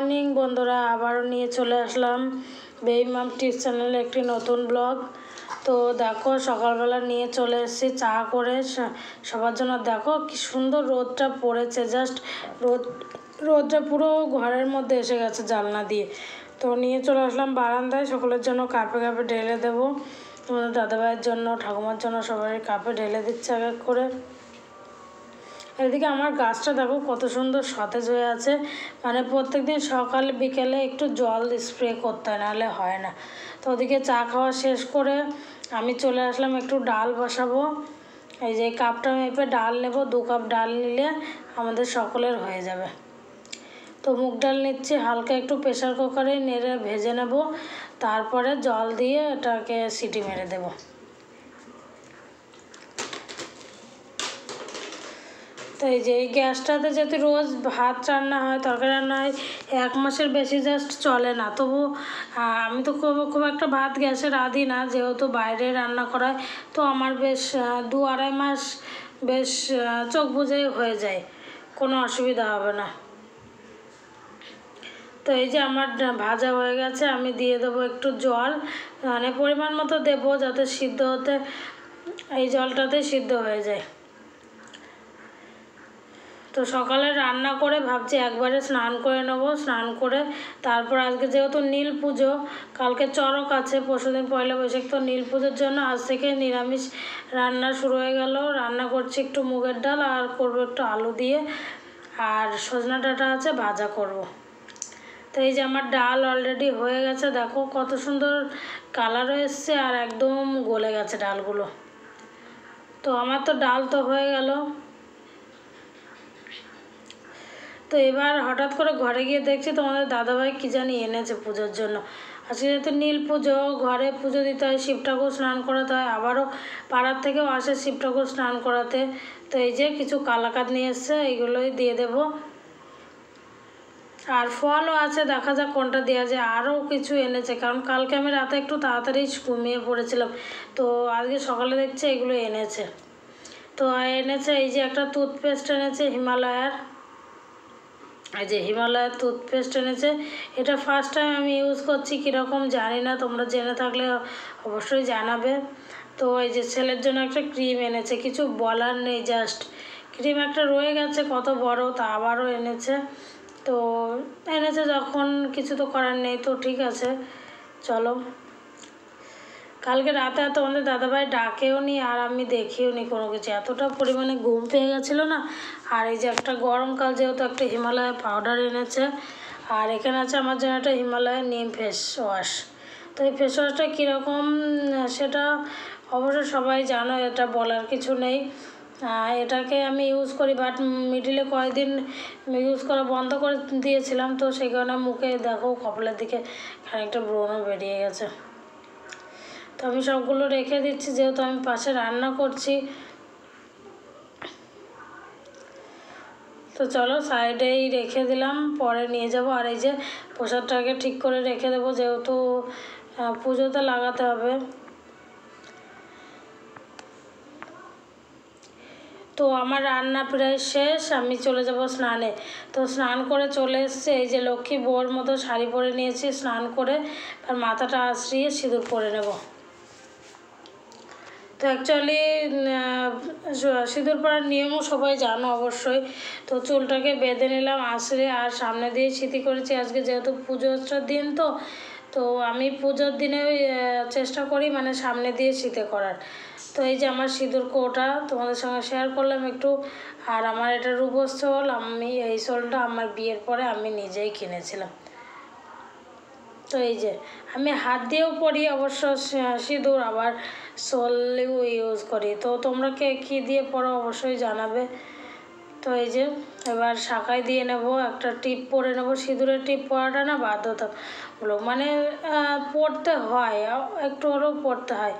Morning বন্ধুরা, আবারও নিয়ে চলে আসলাম বেইমাম টিপস চ্যানেলে একটি নতুন ব্লগ। তো দেখো, সকালবেলা নিয়ে চলে এসেছি চা করে সবার জন্য। দেখো কি সুন্দর রোদটা পড়েছে, জাস্ট রোদটা পুরো ঘরের মধ্যে এসে গেছে জানলা দিয়ে। তো নিয়ে চলে আসলাম বারান্দায়, সকলের জন্য কাপে কাপে ঢেলে দেবো। তোমাদের দাদাভাইয়ের জন্য, ঠাকুমার জন্য, সবাই কাপে ঢেলে দিচ্ছে এক এক করে। এদিকে আমার গাছটা দেখো কত সুন্দর সতেজ হয়ে আছে। মানে প্রত্যেকদিন সকালে বিকেলে একটু জল স্প্রে করতে হয়, নাহলে হয় না। তো ওদিকে চা খাওয়া শেষ করে আমি চলে আসলাম, একটু ডাল বসাবো। এই যে কাপটা মেপে ডাল নেব, 2 কাপ ডাল নিলে আমাদের সকলের হয়ে যাবে। তো মুগ ডাল নিচ্ছি, হালকা একটু প্রেশার কুকারে নেড়ে ভেজে নেব, তারপরে জল দিয়ে এটাকে সিটি মেরে দেবো। তো এই যে এই গ্যাসটাতে যদি রোজ ভাত রান্না হয়, তরকারি রান্না হয়, 1 মাসের বেশি জাস্ট চলে না। তবু আমি তো খুব একটা ভাত গ্যাসে রাঁধি না, যেহেতু বাইরে রান্না করা হয়। তো আমার বেশ 2-2.5 মাস বেশ চোখ বুঝেই হয়ে যায়, কোনো অসুবিধা হবে না। তো এই যে আমার ভাজা হয়ে গেছে, আমি দিয়ে দেবো একটু জল, মানে পরিমাণ মতো দেবো যাতে সিদ্ধ হতে, এই জলটাতে সিদ্ধ হয়ে যায়। তো সকালে রান্না করে ভাবছি একবারে স্নান করে নেব। স্নান করে তারপর আজকে যেহেতু নীল পুজো, কালকে চড়ক আছে, পরশুদিন পয়লা বৈশাখ, তো নীল পুজোর জন্য আজ থেকে নিরামিষ রান্না শুরু হয়ে গেল। রান্না করছি একটু মুগের ডাল, আর করবো একটু আলু দিয়ে, আর সজনা ডাঁটা আছে ভাজা করব। তো এই যে আমার ডাল অলরেডি হয়ে গেছে, দেখো কত সুন্দর কালারও এসছে, আর একদম গলে গেছে ডালগুলো। তো আমার তো ডাল তো হয়ে গেল। তো এবার হঠাৎ করে ঘরে গিয়ে দেখছি তোমাদের দাদাভাই কী জানি এনেছে পুজোর জন্য। আজকে যেহেতু নীল পুজো, ঘরে পুজো দিতে হয়, শিব ঠাকুর স্নান করাতে হয়, আবারও পাড়ার থেকেও আসে শিব ঠাকুর স্নান করাতে। তো এই যে কিছু কালাকাঁদ নিয়ে এসছে, এইগুলোই দিয়ে দেব। আর ফলও আছে, দেখা যাক কোনটা দেওয়া যায়। আরও কিছু এনেছে, কারণ কালকে আমি রাতে একটু তাড়াতাড়ি ঘুমিয়ে পড়েছিলাম, তো আজকে সকালে দেখছি এগুলো এনেছে। তো এনেছে এই যে একটা টুথপেস্ট এনেছে হিমালয়ার, এই যে হিমালয়ের টুথপেস্ট এনেছে। এটা ফার্স্ট টাইম আমি ইউজ করছি, কীরকম জানি না, তোমরা জেনে থাকলে অবশ্যই জানাবে। তো এই যে ছেলের জন্য একটা ক্রিম এনেছে, কিছু বলার নেই, জাস্ট ক্রিম একটা রয়ে গেছে কত বড়, তা আবারও এনেছে। তো এনেছে যখন, কিছু তো করার নেই, তো ঠিক আছে চলো। কালকে রাতে তোমাদের দাদাভাই ডাকেও নি, আর আমি দেখিও নি কোনো কিছু, এতটা পরিমাণে ঘুম পেয়ে গেছিলো না। আর এই যে একটা গরমকাল যেহেতু, একটা হিমালয়ের পাউডার এনেছে। আর এখানে আছে আমার জন্য একটা হিমালয়ের নিম ফেস ওয়াশ। তো এই ফেস ওয়াশটা কীরকম সেটা অবশ্য সবাই জানো, এটা বলার কিছু নেই। এটাকে আমি ইউজ করি, বাট মিডিলে কয়েকদিন ইউজ করা বন্ধ করে দিয়েছিলাম, তো সেই কারণে মুখে দেখো কপালের দিকে খানিকটা ব্রণও বেরিয়ে গেছে। তো আমি সবগুলো রেখে দিচ্ছি, যেহেতু আমি পাশে রান্না করছি। তো চলো সাইডেই রেখে দিলাম, পরে নিয়ে যাব। আর এই যে প্রসাদটাকে ঠিক করে রেখে দেবো, যেহেতু পুজোতে লাগাতে হবে। তো আমার রান্না প্রায় শেষ, আমি চলে যাব স্নানে। তো স্নান করে চলে এসছে, এই যে লক্ষ্মী বউর মতো শাড়ি পরে নিয়েছি, স্নান করে আর মাথাটা আশ্রিয়ে সিঁদুর পরে নেব। তো অ্যাকচুয়ালি সিঁদুর পরার নিয়মও সবাই জানো অবশ্যই। তো চুলটাকে বেঁধে নিলাম আঁচড়ে, আর সামনে দিয়ে সিঁথি করেছি। আজকে যেহেতু পুজোর দিন, তো আমি পুজোর দিনে চেষ্টা করি মানে সামনে দিয়ে সিঁথি করার। তো এই যে আমার সিঁদুর কোটা তোমাদের সঙ্গে শেয়ার করলাম একটু। আর আমার এটা রূপোস শোল, আমি এই শোলটা আমার বিয়ের পরে আমি নিজেই কিনেছিলাম। তো এই যে আমি হাত দিয়েও পরি অবশ্য সিঁদুর, আবার শোলেও ইউজ করি। তো তোমরা কে কী দিয়ে পরো অবশ্যই জানাবে। তো এই যে এবার শাঁখায় দিয়ে নেব, একটা টিপ পরে নেব। সিঁদুরের টিপ পরাটা না বাধ্যতামূলক, মানে পরতে হয়, একটু হলেও পরতে হয়,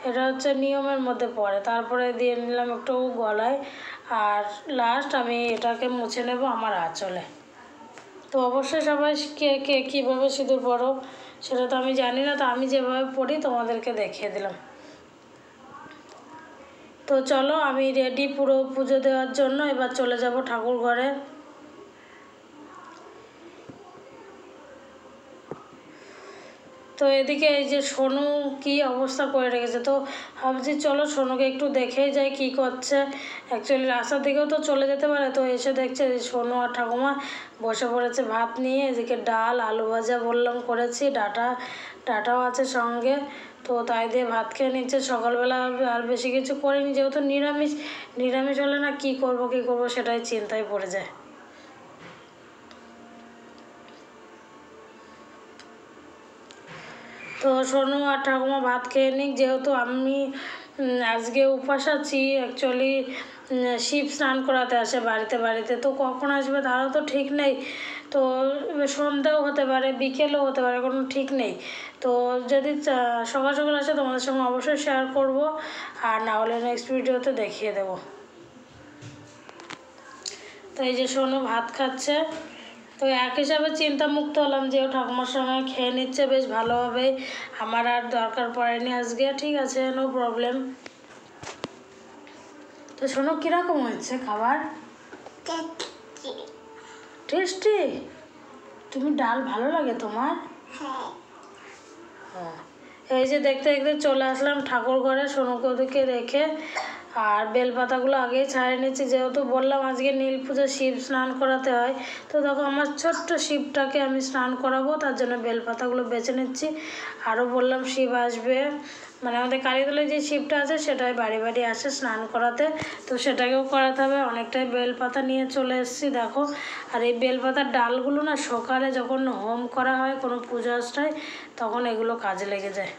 এটা হচ্ছে নিয়মের মধ্যে পড়ে। তারপরে দিয়ে নিলাম একটু গলায়, আর লাস্ট আমি এটাকে মুছে নেব আমার আঁচলে। তো অবশ্যই সবাই কে কীভাবে সিঁদুর পরো সেটা তো আমি জানি না, তো আমি যেভাবে পড়ি তোমাদেরকে দেখিয়ে দিলাম। তো চলো আমি রেডি পুরো পুজো দেওয়ার জন্য, এবার চলে যাব ঠাকুর ঘরে। তো এদিকে এই যে সোনু কি অবস্থা করে রেখেছে, তো ভাবছি চলো সোনুকে একটু দেখেই যাই কি করছে। অ্যাকচুয়ালি রাস্তার দিকেও তো চলে যেতে পারে, তো এসে দেখছে সোনু আর ঠাকুমা বসে পড়েছে ভাত নিয়ে। এদিকে ডাল আলু ভাজা বললাম করেছি, ডাটাও আছে সঙ্গে, তো তাই দিয়ে ভাত খেয়ে নিচ্ছে। সকালবেলা আর বেশি কিছু করিনি, যেহেতু নিরামিষ হলে না কী করবো সেটাই চিন্তায় পড়ে যায়। তো সোনু আর ঠাকুমা ভাত খেয়ে নিক, যেহেতু আমি আজকে উপাস আছি। অ্যাকচুয়ালি শিব স্নান করাতে আসে বাড়িতে, তো কখন আসবে তারও তো ঠিক নেই। তো সন্ধ্যাও হতে পারে, বিকেলও হতে পারে, কোনো ঠিক নেই। তো যদি সকাল সকাল আসে তোমাদের সঙ্গে অবশ্যই শেয়ার করব, আর না হলে নেক্সট ভিডিওতে দেখিয়ে দেবো। তো এই যে সোনু ভাত খাচ্ছে, তো এক হিসাবে চিন্তামুক্ত হলাম যে ও ঠাকুমার সঙ্গে খেয়ে নিচ্ছে বেশ ভালোভাবেই, আমার আর দরকার পড়েনি আজকে। ঠিক আছে, নো প্রবলেম। তো সোনু কীরকম হচ্ছে খাবার? টেস্টি। তুমি ডাল ভালো লাগে তোমার? হ্যাঁ। এই যে দেখতে দেখতে চলে আসলাম ঠাকুর ঘরে, সোনুকে ওদিকে রেখে। আর বেলপাতাগুলো আগেই ছাড়িয়ে নিচ্ছি, যেহেতু বললাম আজকে নীল পুজো শিব স্নান করাতে হয়। তো দেখো আমার ছোট্ট শিবটাকে আমি স্নান করাবো, তার জন্য বেলপাতাগুলো বেছে নিচ্ছি। আরও বললাম শিব আসবে, মানে আমাদের কালীতলায় যে শিবটা আছে সেটাই বাড়ি আসে স্নান করাতে, তো সেটাকেও করাতে হবে। অনেকটাই বেলপাতা নিয়ে চলে এসেছি দেখো। আর এই বেলপাতার ডালগুলো না সকালে যখন হোম করা হয় কোনো পূজা আশ্রয়, তখন এগুলো কাজে লেগে যায়।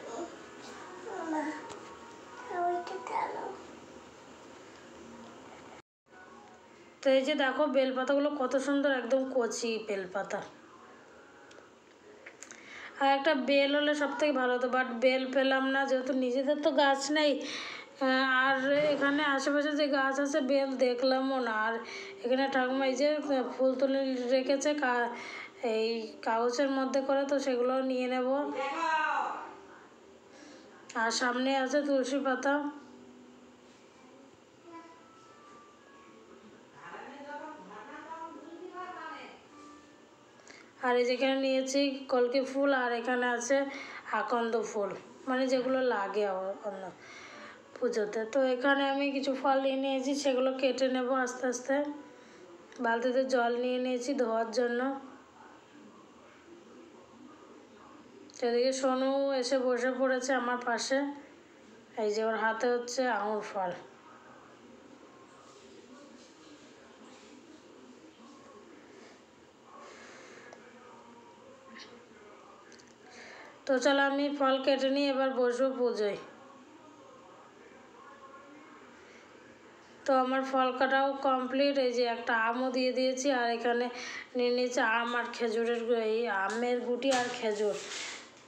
তো এই যে দেখো বেলপাতাগুলো কত সুন্দর, একদম কচি বেলপাতা। আর একটা বেল হলে সব থেকে ভালো হতো, বাট বেল পেলাম না, যেহেতু নিজেদের তো গাছ নেই। আর এখানে আশেপাশে যে গাছ আছে বেল দেখলামও না। আর এখানে ঠাকুমা এই যে ফুল তুলে রেখেছে এই কাগজের মধ্যে করে, তো সেগুলো নিয়ে নেব। আর সামনে আছে তুলসী পাতা। আর এই যেখানে নিয়েছি কলকে ফুল, আর এখানে আছে আকন্দ ফুল, মানে যেগুলো লাগে অন্য পুজোতে। তো এখানে আমি কিছু ফল নিয়ে নিয়েছি, সেগুলো কেটে নেব আস্তে আস্তে। বালতিতে জল নিয়ে নিয়েছি ধোয়ার জন্য। এদিকে সোনু এসে বসে পড়েছে আমার পাশে, এই যে ওর হাতে হচ্ছে আঙুর ফল। তো চলো আমি ফল কেটে নিই, এবার বসবো পুজোয়। তো আমার ফল কাটাও কমপ্লিট। এই যে একটা আমও দিয়ে দিয়েছি, আর এখানে নিয়ে নিয়েছি আম আর খেজুরের, এই আমের গুটি আর খেজুর,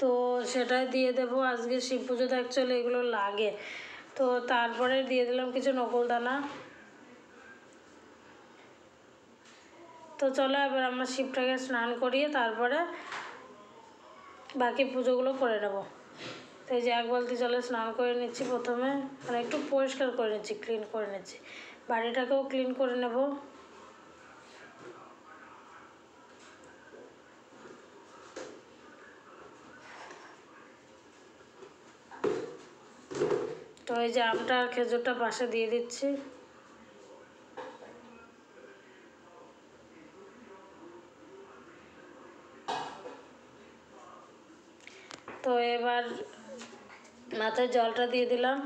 তো সেটাই দিয়ে দেবো। আজকে শিব পুজোতে অ্যাকচুয়ালি এগুলো লাগে, তো তারপরে দিয়ে দিলাম কিছু নকুলদানা। তো চলো এবার আমরা শিবটাকে স্নান করিয়ে তারপরে বাকি পুজোগুলো করে নেবো। তো এই যে এক বালতি জলে স্নান করে নিচ্ছি প্রথমে, মানে একটু পরিষ্কার করে নিচ্ছি, ক্লিন করে নিচ্ছি। বাড়িটাকেও ক্লিন করে নেব। তো এই যে আমটা আর খেজুরটা পাশে দিয়ে দিচ্ছি। তো এবার মাথায় জলটা দিয়ে দিলাম।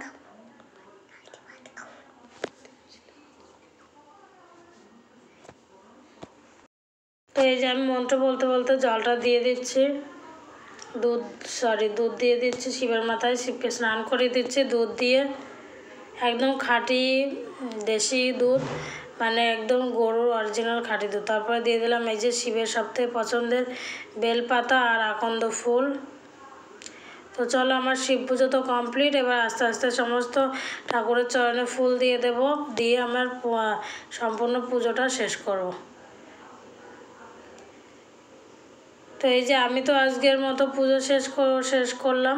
তো এই যে আমি মন্ত্র বলতে বলতে জলটা দিয়ে দিচ্ছি, দুধ দিয়ে দিচ্ছি শিবের মাথায়। শিবকে স্নান করিয়ে দিচ্ছি দুধ দিয়ে, একদম খাঁটি দেশি দুধ, মানে একদম গরুর অরিজিনাল খাঁটি দুধ। তারপরে দিয়ে দিলাম এই যে শিবের সবথেকে পছন্দের বেলপাতা আর আকন্দ ফুল। তো চলো আমার শিব পুজো তো কমপ্লিট, এবার আস্তে আস্তে সমস্ত ঠাকুরের চরণে ফুল দিয়ে দেব, দিয়ে আমার সম্পূর্ণ পুজোটা শেষ করব। তো এই যে আমি তো আজকের মতো পুজো শেষ করলাম।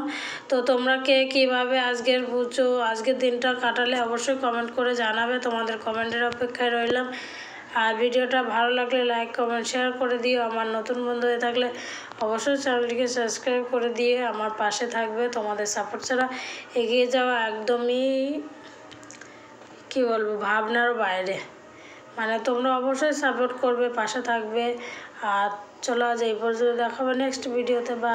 তো তোমরা কে কীভাবে আজকের দিনটা কাটালে অবশ্যই কমেন্ট করে জানাবে, তোমাদের কমেন্টের অপেক্ষায় রইলাম। আর ভিডিওটা ভালো লাগলে লাইক কমেন্ট শেয়ার করে দিও। আমার নতুন বন্ধু হয়ে থাকলে অবশ্যই চ্যানেলটিকে সাবস্ক্রাইব করে দিয়ে আমার পাশে থাকবে। তোমাদের সাপোর্ট ছাড়া এগিয়ে যাওয়া একদমই কী বলবো ভাবনারও বাইরে। মানে তোমরা অবশ্যই সাপোর্ট করবে, পাশে থাকবে। আর চলো আজ এই পর্যন্ত, দেখাবো নেক্সট ভিডিওতে। বা